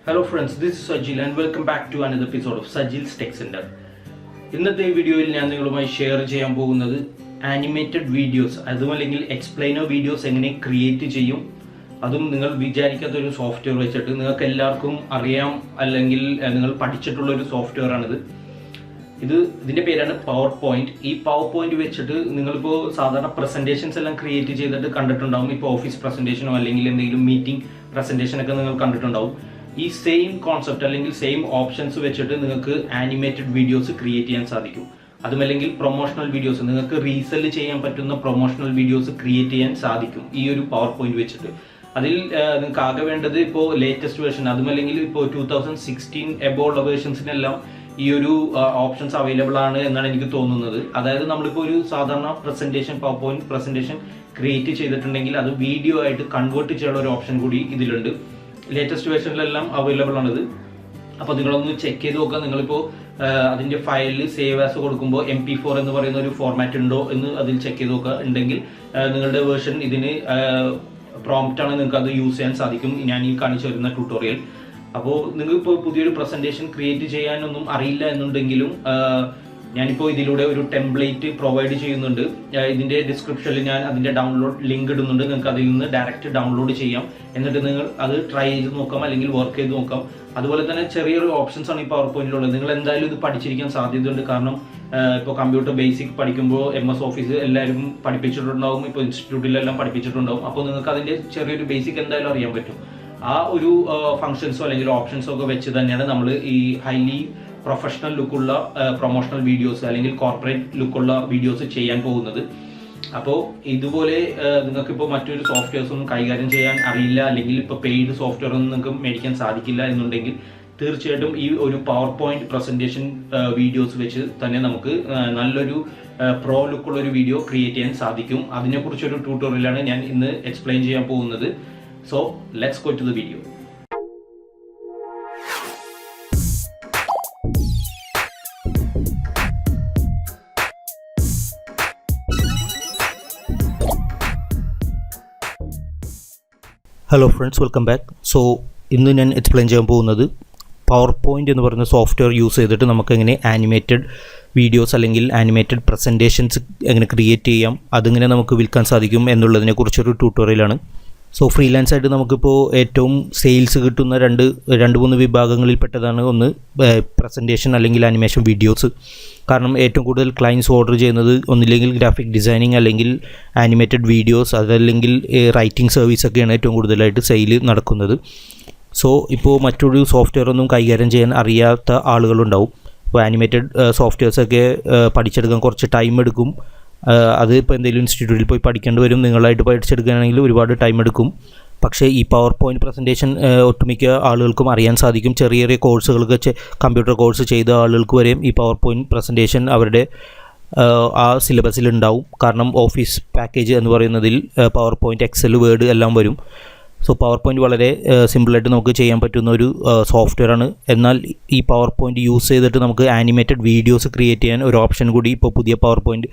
Hello friends, this is Sajil and welcome back to another episode of Sajil's Tech Center. ഇന്നത്തെ വീഡിയോയിൽ ഞാൻ നിങ്ങളുമായി share ചെയ്യാൻ പോകുന്നത് ആനിമേറ്റഡ് വീഡിയോസ് അതുമല്ലെങ്കിൽ എക്സ്പ്ലെയിനർ വീഡിയോസ് എങ്ങനെ ക്രിയേറ്റ് ചെയ്യും, അതും നിങ്ങൾ വിചാരിക്കാത്ത ഒരു സോഫ്റ്റ്വെയർ വെച്ചിട്ട്. നിങ്ങൾക്ക് എല്ലാവർക്കും അറിയാം അല്ലെങ്കിൽ നിങ്ങൾ പഠിച്ചിട്ടുള്ള ഒരു സോഫ്റ്റ്വെയർ ആണിത്. ഇതിൻ്റെ പേരാണ് പവർ പോയിന്റ്. ഈ പവർ പോയിന്റ് വെച്ചിട്ട് നിങ്ങളിപ്പോൾ സാധാരണ പ്രസൻറ്റേഷൻസ് എല്ലാം ക്രിയേറ്റ് ചെയ്തിട്ട് കണ്ടിട്ടുണ്ടാവും. ഇപ്പോൾ ഓഫീസ് പ്രസൻറ്റേഷനോ അല്ലെങ്കിൽ എന്തെങ്കിലും മീറ്റിംഗ് പ്രസൻറ്റേഷനൊക്കെ നിങ്ങൾ കണ്ടിട്ടുണ്ടാവും. ഈ സെയിം കോൺസെപ്റ്റ് അല്ലെങ്കിൽ സെയിം ഓപ്ഷൻസ് വെച്ചിട്ട് നിങ്ങൾക്ക് ആനിമേറ്റഡ് വീഡിയോസ് ക്രിയേറ്റ് ചെയ്യാൻ സാധിക്കും. അതുമല്ലെങ്കിൽ പ്രൊമോഷണൽ വീഡിയോസ്, നിങ്ങൾക്ക് റീസെല് ചെയ്യാൻ പറ്റുന്ന പ്രൊമോഷണൽ വീഡിയോസ് ക്രിയേറ്റ് ചെയ്യാൻ സാധിക്കും ഈ ഒരു പവർ പോയിന്റ് വെച്ചിട്ട്. അതിൽ നിങ്ങൾക്ക് ആകെ വേണ്ടത് ഇപ്പോൾ ലേറ്റസ്റ്റ് വേർഷൻ, അതുമല്ലെങ്കിൽ ഇപ്പോൾ 2016 എബോള്ള വേർഷൻസിനെല്ലാം ഈ ഒരു ഓപ്ഷൻസ് അവൈലബിൾ ആണ് എന്നാണ് എനിക്ക് തോന്നുന്നത്. അതായത് നമ്മളിപ്പോൾ ഒരു സാധാരണ presentation, power point presentation create ചെയ്തിട്ടുണ്ടെങ്കിൽ അത് വീഡിയോ ആയിട്ട് കൺവേർട്ട് ചെയ്യാനുള്ള ഒരു ഓപ്ഷൻ കൂടി ഇതിലുണ്ട്. ലേറ്റസ്റ്റ് വേർഷനിലെല്ലാം അവൈലബിൾ ആണിത്. അപ്പോൾ നിങ്ങളൊന്ന് ചെക്ക് ചെയ്ത് നോക്കുക. നിങ്ങളിപ്പോൾ അതിൻ്റെ ഫയലിൽ സേവ് ആസ് കൊടുക്കുമ്പോൾ MP4 എന്ന് പറയുന്ന ഒരു ഫോർമാറ്റ് ഉണ്ടോ എന്ന് അതിൽ ചെക്ക് ചെയ്ത് നോക്കുക. ഉണ്ടെങ്കിൽ നിങ്ങളുടെ വേർഷൻ ഇതിന് പ്രോംപ്റ്റ് ആണ്, നിങ്ങൾക്ക് അത് യൂസ് ചെയ്യാൻ സാധിക്കും ഞാൻ ഈ കാണിച്ചു വരുന്ന ട്യൂട്ടോറിയൽ. അപ്പോൾ നിങ്ങൾക്കിപ്പോൾ പുതിയൊരു പ്രസൻറ്റേഷൻ ക്രിയേറ്റ് ചെയ്യാനൊന്നും അറിയില്ല എന്നുണ്ടെങ്കിലും ഞാനിപ്പോൾ ഇതിലൂടെ ഒരു ടെംപ്ലേറ്റ് പ്രൊവൈഡ് ചെയ്യുന്നുണ്ട്. ഇതിൻ്റെ ഡിസ്ക്രിപ്ഷനിൽ ഞാൻ അതിൻ്റെ ഡൗൺലോഡ് ലിങ്ക് ഇടുന്നുണ്ട്. നിങ്ങൾക്ക് അതിൽ നിന്ന് ഡയറക്റ്റ് ഡൗൺലോഡ് ചെയ്യാം. എന്നിട്ട് നിങ്ങൾ അത് ട്രൈ ചെയ്ത് നോക്കാം അല്ലെങ്കിൽ വർക്ക് ചെയ്ത് നോക്കാം. അതുപോലെ തന്നെ ചെറിയൊരു ഓപ്ഷൻസ് ആണ് ഈ പവർ പോയിന്റിലുള്ളത്. നിങ്ങൾ എന്തായാലും ഇത് പഠിച്ചിരിക്കാൻ സാധ്യതയുണ്ട്. കാരണം ഇപ്പോൾ കമ്പ്യൂട്ടർ ബേസിക് പഠിക്കുമ്പോൾ MS ഓഫീസ് എല്ലാവരും പഠിപ്പിച്ചിട്ടുണ്ടാവും, ഇപ്പോൾ ഇൻസ്റ്റിറ്റ്യൂട്ടിലെല്ലാം പഠിപ്പിച്ചിട്ടുണ്ടാവും. അപ്പോൾ നിങ്ങൾക്ക് അതിൻ്റെ ചെറിയൊരു ബേസിക് എന്തായാലും അറിയാൻ പറ്റും. ആ ഒരു ഫങ്ഷൻസോ അല്ലെങ്കിൽ ഓപ്ഷൻസോ ഒക്കെ വെച്ച് തന്നെയാണ് നമ്മൾ ഈ ഹൈലി പ്രൊഫഷണൽ ലുക്കുള്ള പ്രൊമോഷണൽ വീഡിയോസ് അല്ലെങ്കിൽ കോർപ്പറേറ്റ് ലുക്കുള്ള വീഡിയോസ് ചെയ്യാൻ പോകുന്നത്. അപ്പോൾ ഇതുപോലെ നിങ്ങൾക്കിപ്പോൾ മറ്റൊരു സോഫ്റ്റ്വെയർസ് ഒന്നും കൈകാര്യം ചെയ്യാൻ അറിയില്ല, അല്ലെങ്കിൽ ഇപ്പോൾ പെയ്ഡ് സോഫ്റ്റ്വെയർ ഒന്നും നിങ്ങൾക്ക് മേടിക്കാൻ സാധിക്കില്ല എന്നുണ്ടെങ്കിൽ തീർച്ചയായിട്ടും ഈ ഒരു പവർ പോയിന്റ് പ്രസൻറ്റേഷൻ വീഡിയോസ് വെച്ച് തന്നെ നമുക്ക് നല്ലൊരു പ്രോ ലുക്കുള്ള ഒരു വീഡിയോ ക്രിയേറ്റ് ചെയ്യാൻ സാധിക്കും. അതിനെക്കുറിച്ചൊരു ട്യൂട്ടോറിയലാണ് ഞാൻ ഇന്ന് എക്സ്പ്ലെയിൻ ചെയ്യാൻ പോകുന്നത്. So let's go to the video. Hello friends, welcome back. So ഇന്ന് ഞാൻ എക്സ്പ്ലെയിൻ ചെയ്യാൻ പോകുന്നത് പവർ പോയിന്റ് എന്ന് പറയുന്ന സോഫ്റ്റ്വെയർ യൂസ് ചെയ്തിട്ട് നമുക്ക് എങ്ങനെ ആനിമേറ്റഡ് വീഡിയോസ് അല്ലെങ്കിൽ ആനിമേറ്റഡ് പ്രസൻറ്റേഷൻസ് എങ്ങനെ ക്രിയേറ്റ് ചെയ്യാം, അതിങ്ങനെ നമുക്ക് വിൽക്കാൻ സാധിക്കും എന്നുള്ളതിനെക്കുറിച്ചൊരു ട്യൂട്ടോറിയലാണ്. സോ ഫ്രീലാൻസ് ആയിട്ട് നമുക്കിപ്പോൾ ഏറ്റവും സെയിൽസ് കിട്ടുന്ന രണ്ട് മൂന്ന് വിഭാഗങ്ങളിൽപ്പെട്ടതാണ്. ഒന്ന് പ്രസൻറ്റേഷൻ അല്ലെങ്കിൽ ആനിമേഷൻ വീഡിയോസ്. കാരണം ഏറ്റവും കൂടുതൽ ക്ലയൻറ്റ്സ് ഓർഡർ ചെയ്യുന്നത് ഒന്നില്ലെങ്കിൽ ഗ്രാഫിക് ഡിസൈനിങ് അല്ലെങ്കിൽ ആനിമേറ്റഡ് വീഡിയോസ്, അതല്ലെങ്കിൽ റൈറ്റിംഗ് സർവീസൊക്കെയാണ് ഏറ്റവും കൂടുതലായിട്ട് സെയിൽ നടക്കുന്നത്. സോ ഇപ്പോൾ മറ്റൊരു സോഫ്റ്റ്വെയർ ഒന്നും കൈകാര്യം ചെയ്യാൻ അറിയാത്ത ആളുകളുണ്ടാവും. ഇപ്പോൾ ആനിമേറ്റഡ് സോഫ്റ്റ്വെയർസൊക്കെ പഠിച്ചെടുക്കാൻ കുറച്ച് ടൈം എടുക്കും. അത് ഇപ്പോൾ എന്തെങ്കിലും ഇൻസ്റ്റിറ്റ്യൂട്ടിൽ പോയി പഠിക്കേണ്ടി വരും. നിങ്ങളായിട്ട് പഠിച്ചെടുക്കുകയാണെങ്കിൽ ഒരുപാട് ടൈം എടുക്കും. പക്ഷേ ഈ പവർ പോയിന്റ് പ്രസൻറ്റേഷൻ ഒട്ടുമിക്ക ആളുകൾക്കും അറിയാൻ സാധിക്കും. ചെറിയ ചെറിയ കോഴ്സുകൾക്ക് കമ്പ്യൂട്ടർ കോഴ്സ് ചെയ്ത ആളുകൾക്ക് വരെയും ഈ പവർ പോയിന്റ് പ്രസൻറ്റേഷൻ അവരുടെ ആ സിലബസിൽ ഉണ്ടാവും. കാരണം ഓഫീസ് പാക്കേജ് എന്ന് പറയുന്നതിൽ പവർ പോയിന്റ്, എക്സൽ, വേർഡ് എല്ലാം വരും. സോ പവർ പോയിന്റ് വളരെ സിമ്പിളായിട്ട് നമുക്ക് ചെയ്യാൻ പറ്റുന്ന ഒരു സോഫ്റ്റ്വെയറാണ്. എന്നാൽ ഈ പവർ പോയിന്റ് യൂസ് ചെയ്തിട്ട് നമുക്ക് ആനിമേറ്റഡ് വീഡിയോസ് ക്രിയേറ്റ് ചെയ്യാൻ ഒരു ഓപ്ഷൻ കൂടി ഇപ്പോൾ പുതിയ പവർ പോയിന്റ്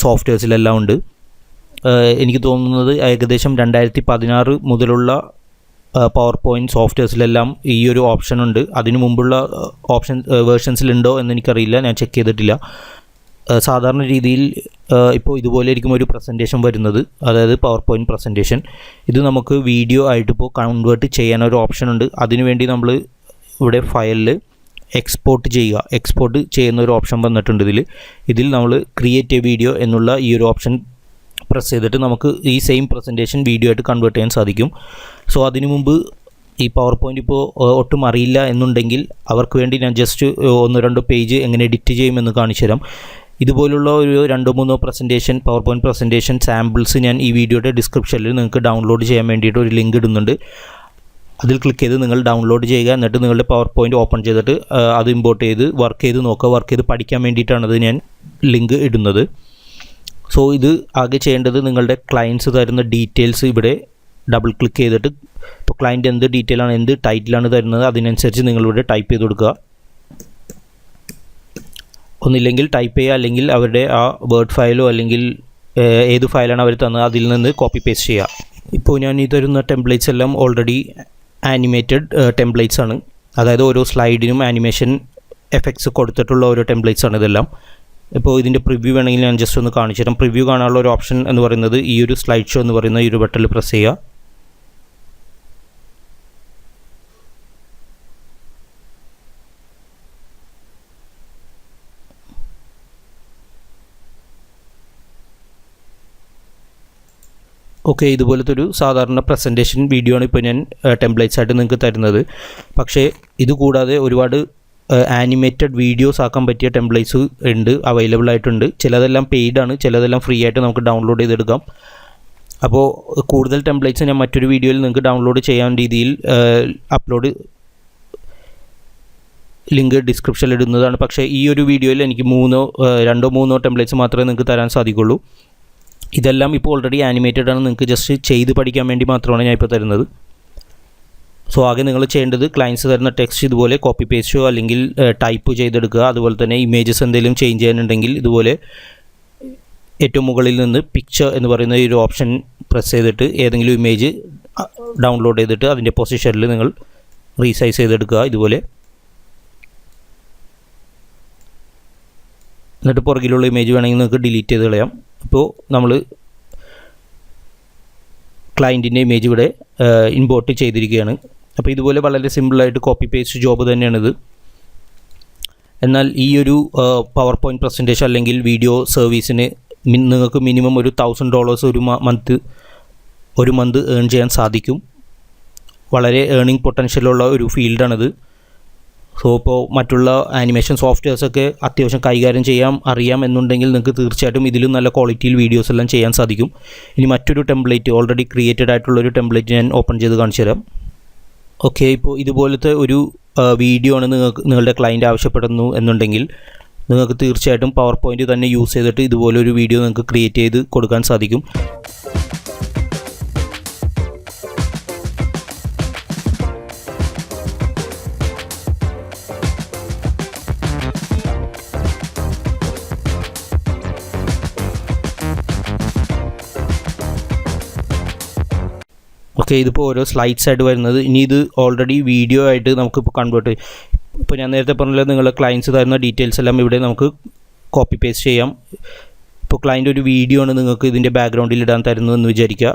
സോഫ്റ്റ്വെയർസിലെല്ലാം ഉണ്ട്. എനിക്ക് തോന്നുന്നത് ഏകദേശം 2016 മുതലുള്ള പവർ പോയിന്റ് സോഫ്റ്റ്വെയർസിലെല്ലാം ഈ ഒരു ഓപ്ഷൻ ഉണ്ട്. അതിനു മുമ്പുള്ള വേർഷൻസിലുണ്ടോ എന്ന് എനിക്കറിയില്ല, ഞാൻ ചെക്ക് ചെയ്തിട്ടില്ല. സാധാരണ രീതിയിൽ ഇപ്പോൾ ഇതുപോലെ ആയിരിക്കും ഒരു പ്രസൻറ്റേഷൻ വരുന്നത്, അതായത് പവർ പോയിന്റ് പ്രസൻറ്റേഷൻ. ഇത് നമുക്ക് വീഡിയോ ആയിട്ട് ഇപ്പോൾ കൺവേർട്ട് ചെയ്യാനൊരു ഓപ്ഷൻ ഉണ്ട്. അതിനുവേണ്ടി നമ്മൾ ഇവിടെ ഫയലിൽ എക്സ്പോർട്ട് ചെയ്യുന്ന ഒരു ഓപ്ഷൻ വന്നിട്ടുണ്ട്. ഇതിൽ നമ്മൾ ക്രിയേറ്റ് എ വീഡിയോ എന്നുള്ള ഈ ഒരു ഓപ്ഷൻ പ്രസ് ചെയ്തിട്ട് നമുക്ക് ഈ സെയിം പ്രസൻറ്റേഷൻ വീഡിയോ ആയിട്ട് കൺവേർട്ട് ചെയ്യാൻ സാധിക്കും. സോ അതിനു മുമ്പ് ഈ പവർ പോയിന്റ് ഇപ്പോൾ ഒട്ടും അറിയില്ല എന്നുണ്ടെങ്കിൽ അവർക്ക് വേണ്ടി ഞാൻ ജസ്റ്റ് 1-2 പേജ് എങ്ങനെ എഡിറ്റ് ചെയ്യുമെന്ന് കാണിച്ചു തരാം. ഇതുപോലുള്ള ഒരു 2-3 presentation, power point presentation samples ഞാൻ ഈ വീഡിയോയുടെ ഡിസ്ക്രിപ്ഷനിൽ നിങ്ങൾക്ക് ഡൗൺലോഡ് ചെയ്യാൻ വേണ്ടിയിട്ട് ഒരു ലിങ്ക് ഇടുന്നുണ്ട്. അതിൽ ക്ലിക്ക് ചെയ്ത് നിങ്ങൾ ഡൗൺലോഡ് ചെയ്യുക. എന്നിട്ട് നിങ്ങളുടെ പവർ പോയിന്റ് ഓപ്പൺ ചെയ്തിട്ട് അത് ഇമ്പോർട്ട് ചെയ്ത് വർക്ക് ചെയ്ത് നോക്കുക. വർക്ക് ചെയ്ത് പഠിക്കാൻ വേണ്ടിയിട്ടാണത് ഞാൻ ലിങ്ക് ഇടുന്നത്. സോ ഇത് ആകെ ചെയ്യേണ്ടത് നിങ്ങളുടെ ക്ലയൻറ്റ്സ് തരുന്ന ഡീറ്റെയിൽസ് ഇവിടെ ഡബിൾ ക്ലിക്ക് ചെയ്തിട്ട് ഇപ്പോൾ ക്ലയൻറ്റ് എന്ത് ഡീറ്റെയിലാണ്, എന്ത് ടൈറ്റിലാണ് തരുന്നത് അതിനനുസരിച്ച് നിങ്ങളിവിടെ ടൈപ്പ് ചെയ്ത് കൊടുക്കുക. ഒന്നില്ലെങ്കിൽ ടൈപ്പ് ചെയ്യുക, അല്ലെങ്കിൽ അവരുടെ ആ വേർഡ് ഫയലോ അല്ലെങ്കിൽ ഏത് ഫയലാണ് അവർ തന്നത് അതിൽ നിന്ന് കോപ്പി പേസ്റ്റ് ചെയ്യുക. ഇപ്പോൾ ഞാൻ ഈ തരുന്ന ടെംപ്ലേറ്റ്സ് എല്ലാം ഓൾറെഡി ആനിമേറ്റഡ് ടെംപ്ലേറ്റ്സ് ആണ്. അതായത് ഓരോ സ്ലൈഡിനും ആനിമേഷൻ എഫക്ട്സ് കൊടുത്തിട്ടുള്ള ഓരോ ടെംപ്ലേറ്റ്സ് ആണ് ഇതെല്ലാം. ഇപ്പോൾ ഇതിൻ്റെ പ്രിവ്യൂ വേണമെങ്കിൽ ഞാൻ ജസ്റ്റ് ഒന്ന് കാണിച്ചു തരാം. പ്രിവ്യൂ കാണാനുള്ള ഒരു ഓപ്ഷൻ എന്ന് പറയുന്നത് ഈ ഒരു സ്ലൈഡ് ഷോ എന്ന് പറയുന്ന ഈ ഒരു ബട്ടണിൽ പ്രസ് ചെയ്യുക. ഓക്കെ, ഇതുപോലത്തെ ഒരു സാധാരണ പ്രസൻറ്റേഷൻ വീഡിയോ ആണ് ഇപ്പോൾ ഞാൻ ടെംപ്ലേറ്റ്സ് ആയിട്ട് നിങ്ങൾക്ക് തരുന്നത്. പക്ഷേ ഇത് കൂടാതെ ഒരുപാട് ആനിമേറ്റഡ് വീഡിയോസ് ആക്കാൻ പറ്റിയ ടെംപ്ലേറ്റ്സ് ഉണ്ട്, അവൈലബിൾ ആയിട്ടുണ്ട്. ചിലതെല്ലാം പെയ്ഡാണ്, ചിലതെല്ലാം ഫ്രീ ആയിട്ട് നമുക്ക് ഡൗൺലോഡ് ചെയ്തെടുക്കാം. അപ്പോൾ കൂടുതൽ ടെംപ്ലേറ്റ്സ് ഞാൻ മറ്റൊരു വീഡിയോയിൽ നിങ്ങൾക്ക് ഡൗൺലോഡ് ചെയ്യാൻ രീതിയിൽ അപ്ലോഡ് ലിങ്ക് ഡിസ്ക്രിപ്ഷനിൽ ഇടുന്നതാണ്. പക്ഷേ ഈ ഒരു വീഡിയോയിൽ എനിക്ക് രണ്ടോ മൂന്നോ ടെംപ്ലേറ്റ്സ് മാത്രമേ നിങ്ങൾക്ക് തരാൻ സാധിക്കുള്ളൂ. ഇതെല്ലാം ഇപ്പോൾ ഓൾറെഡി ആനിമേറ്റഡ് ആണ്, നിങ്ങൾക്ക് ജസ്റ്റ് ചെയ്ത് പഠിക്കാൻ വേണ്ടി മാത്രമാണ് ഞാൻ ഇപ്പോൾ തരുന്നത്. സോ ആകെ നിങ്ങൾ ചെയ്യേണ്ടത് ക്ലയൻറ്റ്സ് തരുന്ന ടെക്സ്റ്റ് ഇതുപോലെ കോപ്പി പേസ്റ്റോ അല്ലെങ്കിൽ ടൈപ്പ് ചെയ്തെടുക്കുക. അതുപോലെ തന്നെ ഇമേജസ് എന്തെങ്കിലും ചേഞ്ച് ചെയ്യാനുണ്ടെങ്കിൽ ഇതുപോലെ ഏറ്റവും മുകളിൽ നിന്ന് പിക്ചർ എന്ന് പറയുന്ന ഈ ഒരു ഓപ്ഷൻ പ്രസ് ചെയ്തിട്ട് ഏതെങ്കിലും ഇമേജ് ഡൗൺലോഡ് ചെയ്തിട്ട് അതിൻ്റെ പൊസിഷനിൽ നിങ്ങൾ റീസൈസ് ചെയ്തെടുക്കുക ഇതുപോലെ. എന്നിട്ട് പുറകിലുള്ള ഇമേജ് വേണമെങ്കിൽ നിങ്ങൾക്ക് ഡിലീറ്റ് ചെയ്ത് കളയാം. ഇപ്പോൾ നമ്മൾ ക്ലയൻറ്റിൻ്റെ ഇമേജ് ഇവിടെ ഇമ്പോർട്ട് ചെയ്തിരിക്കുകയാണ്. അപ്പോൾ ഇതുപോലെ വളരെ സിമ്പിളായിട്ട് കോപ്പി പേസ്റ്റ് ജോബ് തന്നെയാണിത്. എന്നാൽ ഈ ഒരു പവർ പോയിൻറ്റ് പ്രസൻറ്റേഷൻ അല്ലെങ്കിൽ വീഡിയോ സർവീസിന് നിങ്ങൾക്ക് മിനിമം ഒരു $1000 ഒരു മന്ത് ഏൺ ചെയ്യാൻ സാധിക്കും. വളരെ ഏർണിംഗ് പൊട്ടൻഷ്യലുള്ള ഒരു ഫീൽഡാണിത്. സോ ഇപ്പോൾ മറ്റുള്ള ആനിമേഷൻ സോഫ്റ്റ്വെയർസൊക്കെ അത്യാവശ്യം കൈകാര്യം അറിയാം എന്നുണ്ടെങ്കിൽ നിങ്ങൾക്ക് തീർച്ചയായിട്ടും ഇതിലും നല്ല ക്വാളിറ്റിയിൽ വീഡിയോസ് എല്ലാം ചെയ്യാൻ സാധിക്കും. ഇനി മറ്റൊരു ടെംപ്ലേറ്റ് ഓൾറെഡി ക്രിയേറ്റഡ് ആയിട്ടുള്ളൊരു ടെംപ്ലേറ്റ് ഞാൻ ഓപ്പൺ ചെയ്ത് കാണിച്ചു തരാം. ഓക്കെ, ഇപ്പോൾ ഇതുപോലത്തെ ഒരു വീഡിയോ ആണ് നിങ്ങളുടെ ക്ലയൻറ്റ് ആവശ്യപ്പെടുന്നു എന്നുണ്ടെങ്കിൽ നിങ്ങൾക്ക് തീർച്ചയായിട്ടും പവർ പോയിൻ്റ് തന്നെ യൂസ് ചെയ്തിട്ട് ഇതുപോലൊരു വീഡിയോ നിങ്ങൾക്ക് ക്രിയേറ്റ് ചെയ്ത് കൊടുക്കാൻ സാധിക്കും. ഓക്കെ, ഇതിപ്പോൾ ഓരോ സ്ലൈഡ്സ് ആയിട്ട് വരുന്നത്. ഇനി ഇത് ഓൾറെഡി വീഡിയോ ആയിട്ട് നമുക്കിപ്പോൾ കൺവേർട്ട് ഇപ്പോൾ ഞാൻ നേരത്തെ പറഞ്ഞില്ല, നിങ്ങളുടെ ക്ലയൻറ്റ്സ് തരുന്ന ഡീറ്റെയിൽസ് എല്ലാം ഇവിടെ നമുക്ക് കോപ്പി പേസ്റ്റ് ചെയ്യാം. ഇപ്പോൾ ക്ലയൻറ്റ് ഒരു വീഡിയോ ആണ് നിങ്ങൾക്ക് ഇതിൻ്റെ ബാക്ക്ഗ്രൗണ്ടിൽ ഇടാൻ തരുന്നതെന്ന് വിചാരിക്കുക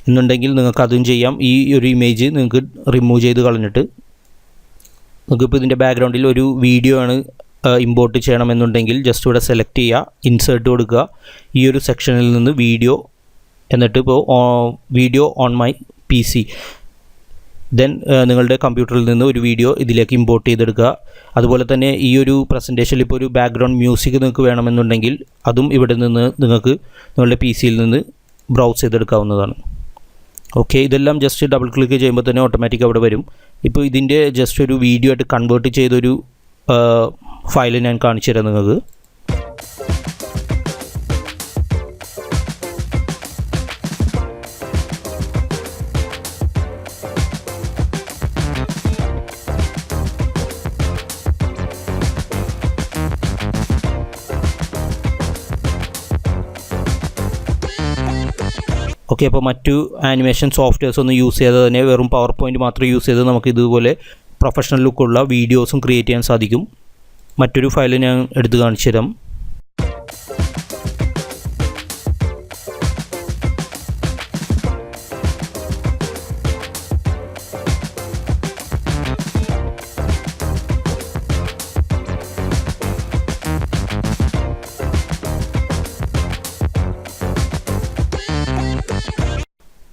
എന്നുണ്ടെങ്കിൽ നിങ്ങൾക്ക് അതും ചെയ്യാം. ഈ ഒരു ഇമേജ് നിങ്ങൾക്ക് റിമൂവ് ചെയ്ത് കളഞ്ഞിട്ട് നമുക്കിപ്പോൾ ഇതിൻ്റെ ബാക്ക്ഗ്രൗണ്ടിൽ ഒരു വീഡിയോ ആണ് ഇമ്പോർട്ട് ചെയ്യണമെന്നുണ്ടെങ്കിൽ ജസ്റ്റ് ഇവിടെ സെലക്ട് ചെയ്യുക, ഇൻസേർട്ട് കൊടുക്കുക, ഈ ഒരു സെക്ഷനിൽ നിന്ന് വീഡിയോ, എന്നിട്ട് ഇപ്പോൾ video on my PC, then നിങ്ങളുടെ കമ്പ്യൂട്ടറിൽ നിന്ന് ഒരു വീഡിയോ ഇതിലേക്ക് ഇമ്പോർട്ട് ചെയ്തെടുക്കുക. അതുപോലെ തന്നെ ഈ ഒരു പ്രസൻറ്റേഷനിൽ ഇപ്പോൾ ഒരു ബാക്ക്ഗ്രൗണ്ട് മ്യൂസിക് നിങ്ങൾക്ക് വേണമെന്നുണ്ടെങ്കിൽ അതും ഇവിടെ നിന്ന് നിങ്ങൾക്ക് നിങ്ങളുടെ PC-യിൽ നിന്ന് ബ്രൗസ് ചെയ്തെടുക്കാവുന്നതാണ്. ഓക്കെ, ഇതെല്ലാം ജസ്റ്റ് ഡബിൾ ക്ലിക്ക് ചെയ്യുമ്പോൾ തന്നെ ഓട്ടോമാറ്റിക് അവിടെ വരും. ഇപ്പോൾ ഇതിൻ്റെ ജസ്റ്റ് ഒരു വീഡിയോ ആയിട്ട് കൺവേർട്ട് ചെയ്തൊരു ഫയൽ ഞാൻ കാണിച്ചു തരാം നിങ്ങൾക്ക്. ഓക്കെ, അപ്പോൾ മറ്റു ആനിമേഷൻ സോഫ്റ്റ്വെയർസ് ഒന്നും യൂസ് ചെയ്യാതെ തന്നെ വെറും പവർ പോയിൻ്റ് മാത്രം യൂസ് ചെയ്ത് നമുക്ക് ഇതുപോലെ പ്രൊഫഷണൽ ലുക്കുള്ള വീഡിയോസും ക്രിയേറ്റ് ചെയ്യാൻ സാധിക്കും. മറ്റൊരു ഫയൽ ഞാൻ എടുത്ത് കാണിച്ചു തരാം.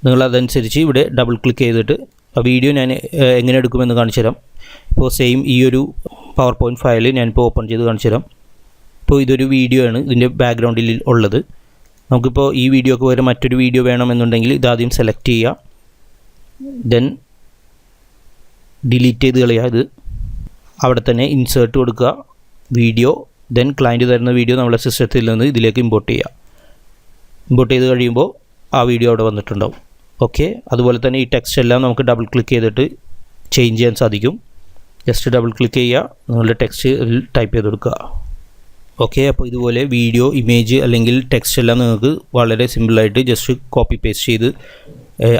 നിങ്ങളതനുസരിച്ച് ഇവിടെ ഡബിൾ ക്ലിക്ക് ചെയ്തിട്ട് ആ വീഡിയോ ഞാൻ എങ്ങനെ എടുക്കുമെന്ന് കാണിച്ചു തരാം. ഇപ്പോൾ സെയിം ഈ ഒരു പവർ പോയിൻറ്റ് ഫയൽ ഞാനിപ്പോൾ ഓപ്പൺ ചെയ്ത് കാണിച്ചു തരാം. ഇപ്പോൾ ഇതൊരു വീഡിയോ ആണ് ഇതിൻ്റെ ബാക്ക്ഗ്രൗണ്ടിൽ ഉള്ളത്. നമുക്കിപ്പോൾ ഈ വീഡിയോക്ക് പകരം മറ്റൊരു വീഡിയോ വേണമെന്നുണ്ടെങ്കിൽ ഇതാദ്യം സെലക്ട് ചെയ്യുക, ദെൻ ഡിലീറ്റ് ചെയ്ത് കളയുക. ഇത് അവിടെ തന്നെ ഇൻസേർട്ട് കൊടുക്കുക, വീഡിയോ, ദെൻ ക്ലയൻറ്റ് തരുന്ന വീഡിയോ നമ്മുടെ സിസ്റ്റത്തിൽ നിന്ന് ഇതിലേക്ക് ഇമ്പോർട്ട് ചെയ്യുക. ഇമ്പോർട്ട് ചെയ്ത് കഴിയുമ്പോൾ ആ വീഡിയോ അവിടെ വന്നിട്ടുണ്ടാവും. ഓക്കെ, അതുപോലെ തന്നെ ഈ ടെക്സ്റ്റ് എല്ലാം നമുക്ക് ഡബിൾ ക്ലിക്ക് ചെയ്തിട്ട് ചേഞ്ച് ചെയ്യാൻ സാധിക്കും. ജസ്റ്റ് ഡബിൾ ക്ലിക്ക് ചെയ്യുക, നിങ്ങളുടെ ടെക്സ്റ്റ് ടൈപ്പ് ചെയ്ത് കൊടുക്കുക. ഓക്കെ, അപ്പോൾ ഇതുപോലെ വീഡിയോ, ഇമേജ് അല്ലെങ്കിൽ ടെക്സ്റ്റ് എല്ലാം നിങ്ങൾക്ക് വളരെ സിമ്പിളായിട്ട് ജസ്റ്റ് കോപ്പി പേസ്റ്റ് ചെയ്ത്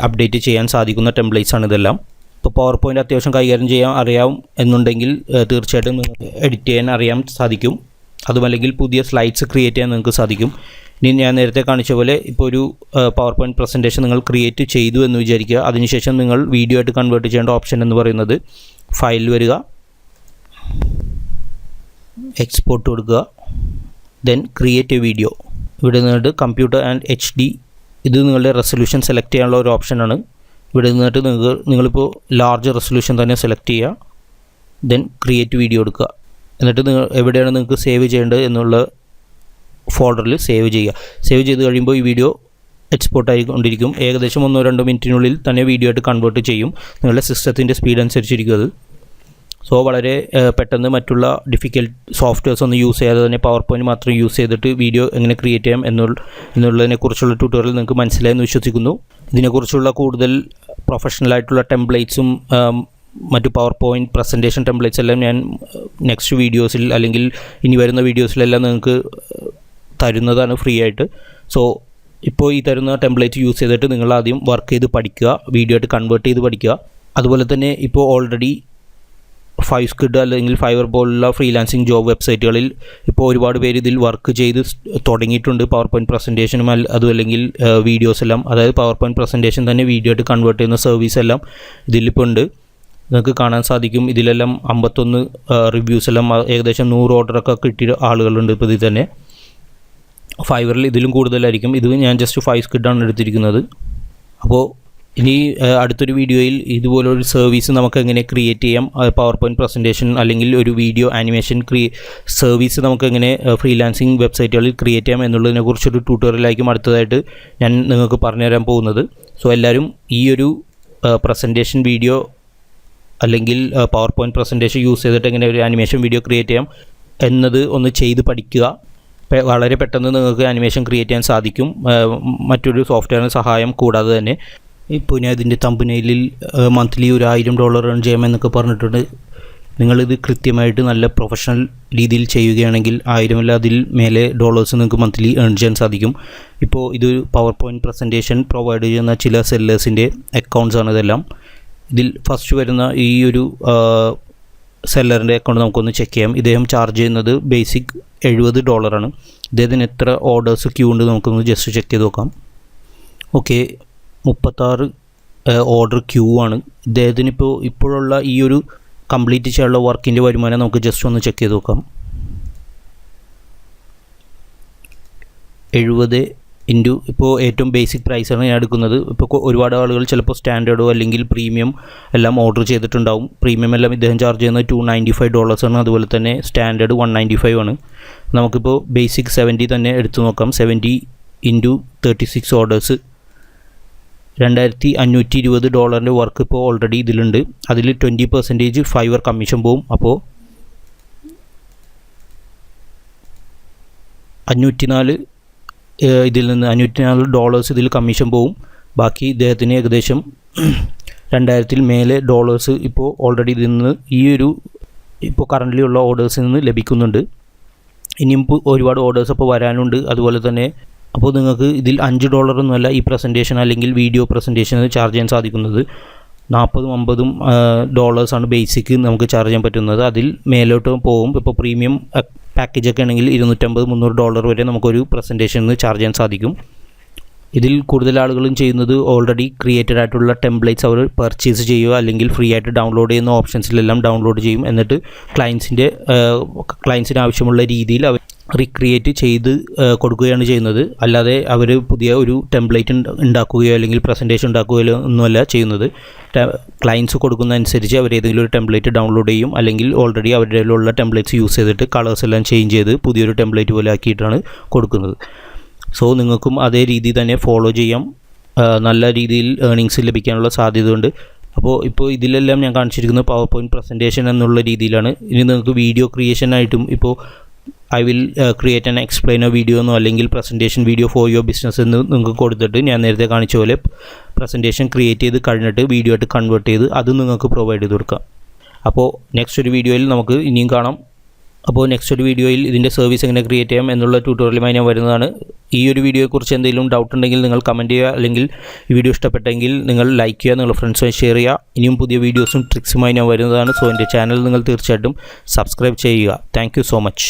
അപ്ഡേറ്റ് ചെയ്യാൻ സാധിക്കുന്ന ടെംപ്ലേറ്റ്സ് ആണ് ഇതെല്ലാം. ഇപ്പോൾ പവർ പോയിൻ്റ് അത്യാവശ്യം കൈകാര്യം ചെയ്യാൻ അറിയാം എന്നുണ്ടെങ്കിൽ തീർച്ചയായിട്ടും നിങ്ങൾക്ക് എഡിറ്റ് ചെയ്യാൻ അറിയാൻ സാധിക്കും. അതുമല്ലെങ്കിൽ പുതിയ സ്ലൈഡ്സ് ക്രിയേറ്റ് ചെയ്യാൻ നിങ്ങൾക്ക് സാധിക്കും. ഇനി ഞാൻ നേരത്തെ കാണിച്ച പോലെ ഇപ്പോൾ ഒരു പവർ പോയിൻ്റ് പ്രസൻറ്റേഷൻ നിങ്ങൾ ക്രിയേറ്റ് ചെയ്തു എന്ന് വിചാരിക്കുക. അതിനുശേഷം നിങ്ങൾ വീഡിയോ ആയിട്ട് കൺവേർട്ട് ചെയ്യേണ്ട ഓപ്ഷൻ എന്ന് പറയുന്നത് ഫയൽ വരിക, എക്സ്പോർട്ട് കൊടുക്കുക, ദെൻ ക്രിയേറ്റ് എ വീഡിയോ. ഇവിടെ നിന്നിട്ട് കമ്പ്യൂട്ടർ ആൻഡ് HD ഇത് നിങ്ങളുടെ റെസൊല്യൂഷൻ സെലക്ട് ചെയ്യാനുള്ള ഒരു ഓപ്ഷനാണ്. ഇവിടെ നിന്നിട്ട് നിങ്ങളിപ്പോൾ ലാർജ് റെസൊല്യൂഷൻ തന്നെ സെലക്ട് ചെയ്യുക, ദെൻ ക്രിയേറ്റ് വീഡിയോ എടുക്കുക. എന്നിട്ട് നിങ്ങൾ എവിടെയാണ് നിങ്ങൾക്ക് സേവ് ചെയ്യേണ്ടത് എന്നുള്ള ഫോൾഡറിൽ സേവ് ചെയ്യുക. സേവ് ചെയ്ത് കഴിയുമ്പോൾ ഈ വീഡിയോ എക്സ്പോർട്ട് ആയിക്കൊണ്ടിരിക്കും. ഏകദേശം 1-2 മിനിറ്റിനുള്ളിൽ തന്നെ വീഡിയോ ആയിട്ട് കൺവേർട്ട് ചെയ്യും. നിങ്ങളുടെ സിസ്റ്റത്തിൻ്റെ സ്പീഡ് അനുസരിച്ചിരിക്കും അത്. സോ വളരെ പെട്ടെന്ന് മറ്റുള്ള ഡിഫിക്കൽട്ട് സോഫ്റ്റ്വെയർസ് ഒന്നും യൂസ് ചെയ്യാതെ തന്നെ പവർ പോയിൻറ്റ് മാത്രം യൂസ് ചെയ്തിട്ട് വീഡിയോ എങ്ങനെ ക്രിയേറ്റ് ചെയ്യാം എന്നുള്ളതിനെക്കുറിച്ചുള്ള ട്യൂട്ടോറിയൽ നിങ്ങൾക്ക് മനസ്സിലായെന്ന് വിശ്വസിക്കുന്നു. ഇതിനെക്കുറിച്ചുള്ള കൂടുതൽ പ്രൊഫഷണലായിട്ടുള്ള ടെംപ്ലേറ്റ്സും മറ്റു പവർ പോയിൻറ്റ് പ്രസൻറ്റേഷൻ ടെംപ്ലേറ്റ്സ് എല്ലാം ഞാൻ നെക്സ്റ്റ് വീഡിയോസിൽ അല്ലെങ്കിൽ ഇനി വരുന്ന വീഡിയോസിലെല്ലാം നിങ്ങൾക്ക് തരുന്നതാണ് ഫ്രീ ആയിട്ട്. സോ ഇപ്പോൾ ഈ തരുന്ന ടെംപ്ലേറ്റ് യൂസ് ചെയ്തിട്ട് നിങ്ങൾ ആദ്യം വർക്ക് ചെയ്ത് പഠിക്കുക, വീഡിയോ ആയിട്ട് കൺവേർട്ട് ചെയ്ത് പഠിക്കുക. അതുപോലെ തന്നെ ഇപ്പോൾ ഓൾറെഡി Fiverr അല്ലെങ്കിൽ Fiverr പോലുള്ള ഫ്രീലാൻസിങ് ജോബ് വെബ്സൈറ്റുകളിൽ ഇപ്പോൾ ഒരുപാട് പേര് ഇതിൽ വർക്ക് ചെയ്ത് തുടങ്ങിയിട്ടുണ്ട്. പവർ പോയിൻറ്റ് പ്രസൻറ്റേഷനും അതും അല്ലെങ്കിൽ വീഡിയോസ് എല്ലാം, അതായത് പവർ പോയിൻറ്റ് പ്രസൻറ്റേഷൻ തന്നെ വീഡിയോ ആയിട്ട് കൺവേർട്ട് ചെയ്യുന്ന സർവീസ് എല്ലാം ഇതിലിപ്പോൾ ഉണ്ട്. നിങ്ങൾക്ക് കാണാൻ സാധിക്കും. ഇതിലെല്ലാം 51 റിവ്യൂസ് എല്ലാം ഏകദേശം 100 ഓർഡറൊക്കെ കിട്ടിയ ആളുകളുണ്ട് ഇപ്പോൾ ഇതിൽ തന്നെ. Fiverrൽ ഇതിലും കൂടുതലായിരിക്കും. ഇത് ഞാൻ ജസ്റ്റ് Fiverr എടുത്തിരിക്കുന്നത്. അപ്പോൾ ഇനി അടുത്തൊരു വീഡിയോയിൽ ഇതുപോലൊരു സർവീസ് നമുക്ക് എങ്ങനെ ക്രിയേറ്റ് ചെയ്യാം, പവർ പോയിൻറ്റ് പ്രസൻറ്റേഷൻ അല്ലെങ്കിൽ ഒരു വീഡിയോ ആനിമേഷൻ സർവീസ് നമുക്ക് എങ്ങനെ ഫ്രീലാൻസിങ് വെബ്സൈറ്റുകളിൽ ക്രിയേറ്റ് ചെയ്യാം എന്നുള്ളതിനെക്കുറിച്ചൊരു ട്യൂട്ടോറിയലായിരിക്കും അടുത്തതായിട്ട് ഞാൻ നിങ്ങൾക്ക് പറഞ്ഞുതരാൻ പോകുന്നത്. സോ എല്ലാവരും ഈ ഒരു പ്രസൻറ്റേഷൻ വീഡിയോ അല്ലെങ്കിൽ പവർ പോയിൻറ്റ് പ്രസൻറ്റേഷൻ യൂസ് ചെയ്തിട്ട് എങ്ങനെ ഒരു ആനിമേഷൻ വീഡിയോ ക്രിയേറ്റ് ചെയ്യാം എന്നത് ഒന്ന് ചെയ്ത് പഠിക്കുക. വളരെ പെട്ടെന്ന് നിങ്ങൾക്ക് ആനിമേഷൻ ക്രിയേറ്റ് ചെയ്യാൻ സാധിക്കും മറ്റൊരു സോഫ്റ്റ്വെയറിന് സഹായം കൂടാതെ തന്നെ. ഇപ്പോൾ ഞാൻ ഇതിൻ്റെ തമ്പനയിലിൽ മന്ത്ലി ഒരു $1000 ഏൺ ചെയ്യാമെന്നൊക്കെ പറഞ്ഞിട്ടുണ്ട്. നിങ്ങളിത് കൃത്യമായിട്ട് നല്ല പ്രൊഫഷണൽ രീതിയിൽ ചെയ്യുകയാണെങ്കിൽ 1000 അല്ല അതിൽ മേലെ ഡോളേഴ്സ് നിങ്ങൾക്ക് മന്ത്ലി ഏൺ ചെയ്യാൻ സാധിക്കും. ഇപ്പോൾ ഇത് പവർ പോയിൻറ്റ് പ്രസൻറ്റേഷൻ പ്രൊവൈഡ് ചെയ്യുന്ന ചില സെല്ലേഴ്സിൻ്റെ അക്കൗണ്ട്സാണ് ഇതെല്ലാം. ഇതിൽ ഫസ്റ്റ് വരുന്ന ഈ ഒരു സെല്ലറിൻ്റെ അക്കൗണ്ട് നമുക്കൊന്ന് ചെക്ക് ചെയ്യാം. ഇദ്ദേഹം ചാർജ് ചെയ്യുന്നത് ബേസിക് $70 ആണ്. ഇദ്ദേഹത്തിന് എത്ര ഓർഡേഴ്സ് ക്യൂ ഉണ്ട് നമുക്കൊന്ന് ജസ്റ്റ് ചെക്ക് ചെയ്ത് നോക്കാം. ഓക്കെ, 36 ഓർഡർ ക്യൂ ആണ്. ഇദ്ദേഹത്തിന് ഇപ്പോഴുള്ള ഈ ഒരു കംപ്ലീറ്റ് ചെയ്യാനുള്ള വർക്കിൻ്റെ വരുമാനം നമുക്ക് ജസ്റ്റ് ഒന്ന് ചെക്ക് ചെയ്ത് നോക്കാം. 70 ഇൻറ്റു ഇപ്പോൾ ഏറ്റവും ബേസിക് പ്രൈസാണ് ഞാൻ എടുക്കുന്നത്. ഇപ്പോൾ ഒരുപാട് ആളുകൾ ചിലപ്പോൾ സ്റ്റാൻഡേർഡോ അല്ലെങ്കിൽ പ്രീമിയം എല്ലാം ഓർഡർ ചെയ്തിട്ടുണ്ടാവും. പ്രീമിയം എല്ലാം ഇദ്ദേഹം ചാർജ് ചെയ്യുന്നത് $295 ആണ്. അതുപോലെ തന്നെ സ്റ്റാൻഡേർഡ് $195 ആണ്. നമുക്കിപ്പോൾ ബേസിക് 70 തന്നെ എടുത്തു നോക്കാം. 70 ഇൻറ്റു 36 ഓർഡേഴ്സ് $2520 വർക്ക് ഇപ്പോൾ ഓൾറെഡി ഇതിലുണ്ട്. അതിൽ 20% Fiverr കമ്മീഷൻ പോവും. അപ്പോൾ 504 ഇതിൽ നിന്ന് $504 ഇതിൽ കമ്മീഷൻ പോവും. ബാക്കി ഇദ്ദേഹത്തിന് ഏകദേശം 2000 മേലെ ഡോളേഴ്സ് ഇപ്പോൾ ഓൾറെഡി ഇതിൽ നിന്ന് ഈ ഒരു ഇപ്പോൾ കറൻ്റ്ലി ഉള്ള ഓർഡേഴ്സിൽ നിന്ന് ലഭിക്കുന്നുണ്ട്. ഇനിയും ഒരുപാട് ഓർഡേഴ്സ് അപ്പോൾ വരാനുണ്ട്. അതുപോലെ തന്നെ അപ്പോൾ നിങ്ങൾക്ക് ഇതിൽ $5 ഒന്നുമല്ല ഈ പ്രസൻറ്റേഷൻ അല്ലെങ്കിൽ വീഡിയോ പ്രസൻറ്റേഷന് ചാർജ് ചെയ്യാൻ സാധിക്കുന്നത്. 40-50 ഡോളേഴ്സാണ് ബേസിക്ക് നമുക്ക് ചാർജ് ചെയ്യാൻ പറ്റുന്നത്. അതിൽ മേലോട്ട് പോകും. ഇപ്പോൾ പ്രീമിയം പാക്കേജൊക്കെ ആണെങ്കിൽ $250-300 വരെ നമുക്കൊരു പ്രസൻറ്റേഷന് ചാർജ് ചെയ്യാൻ സാധിക്കും. ഇതിൽ കൂടുതൽ ആളുകളും ചെയ്യുന്നത് ഓൾറെഡി ക്രിയേറ്റഡ് ആയിട്ടുള്ള ടെംപ്ലേറ്റ്സ് അവർ പർച്ചേസ് ചെയ്യുക അല്ലെങ്കിൽ ഫ്രീ ആയിട്ട് ഡൗൺലോഡ് ചെയ്യുന്ന ഓപ്ഷൻസിലെല്ലാം ഡൗൺലോഡ് ചെയ്യും. എന്നിട്ട് ക്ലയൻസിന് ആവശ്യമുള്ള രീതിയിൽ അവർ റീക്രിയേറ്റ് ചെയ്ത് കൊടുക്കുകയാണ് ചെയ്യുന്നത്. അല്ലാതെ അവർ പുതിയ ഒരു ടെംപ്ലേറ്റ് ഉണ്ടാക്കുകയോ അല്ലെങ്കിൽ പ്രസൻറ്റേഷൻ ഉണ്ടാക്കുകയോ ഒന്നുമല്ല ചെയ്യുന്നത്. ക്ലയൻസ് കൊടുക്കുന്ന അനുസരിച്ച് അവർ ഏതെങ്കിലും ഒരു ടെംപ്ലേറ്റ് ഡൗൺലോഡ് ചെയ്യും അല്ലെങ്കിൽ ഓൾറെഡി അവരുടെ ഉള്ള ടെംപ്ലേറ്റ്സ് യൂസ് ചെയ്തിട്ട് കളേഴ്സ് എല്ലാം ചേഞ്ച് ചെയ്ത് പുതിയൊരു ടെംപ്ലേറ്റ് പോലെ ആക്കിയിട്ടാണ് കൊടുക്കുന്നത്. സോ നിങ്ങൾക്കും അതേ രീതി തന്നെ ഫോളോ ചെയ്യാം. നല്ല രീതിയിൽ ഏർണിങ്സ് ലഭിക്കാനുള്ള സാധ്യതയുണ്ട്. അപ്പോൾ ഇതിലെല്ലാം ഞാൻ കാണിച്ചിരിക്കുന്നത് പവർ പോയിൻറ്റ് പ്രസൻറ്റേഷൻ എന്നുള്ള രീതിയിലാണ്. ഇനി നിങ്ങൾക്ക് വീഡിയോ ക്രിയേഷനായിട്ടും ഇപ്പോൾ I will create an explainer video എന്നോ അല്ലെങ്കിൽ presentation video for your business എന്ന് നിങ്ങൾക്ക് കൊടുത്തിട്ട് ഞാൻ നേരത്തെ കാണിച്ച പോലെ പ്രസൻറ്റേഷൻ ക്രിയേറ്റ് ചെയ്ത് കഴിഞ്ഞിട്ട് വീഡിയോ ആയിട്ട് കൺവേർട്ട് ചെയ്ത് അത് നിങ്ങൾക്ക് പ്രൊവൈഡ് ചെയ്ത് കൊടുക്കാം. അപ്പോൾ നെക്സ്റ്റ് ഒരു വീഡിയോയിൽ നമുക്ക് ഇനിയും കാണാം. അപ്പോൾ നെക്സ്റ്റ് ഒരു വീഡിയോയിൽ ഇതിൻ്റെ സർവീസ് എങ്ങനെ ക്രിയേറ്റ് ചെയ്യാം എന്നുള്ള ട്യൂട്ടോറിയലുമായി ഞാൻ വരുന്നതാണ്. ഈ ഒരു വീഡിയോയെക്കുറിച്ച് എന്തെങ്കിലും ഡൗട്ട് ഉണ്ടെങ്കിൽ നിങ്ങൾ കമൻറ്റ് ചെയ്യുക, അല്ലെങ്കിൽ ഈ വീഡിയോ ഇഷ്ടപ്പെട്ടെങ്കിൽ നിങ്ങൾ ലൈക്ക് ചെയ്യുക, നിങ്ങളുടെ ഫ്രണ്ട്സുമായി ഷെയർ ചെയ്യുക. ഇനിയും പുതിയ വീഡിയോസും ട്രിക്സുമായി ഞാൻ വരുന്നതാണ്. സോ എൻ്റെ ചാനൽ നിങ്ങൾ തീർച്ചയായിട്ടും സബ്സ്ക്രൈബ് ചെയ്യുക. Thank you so much.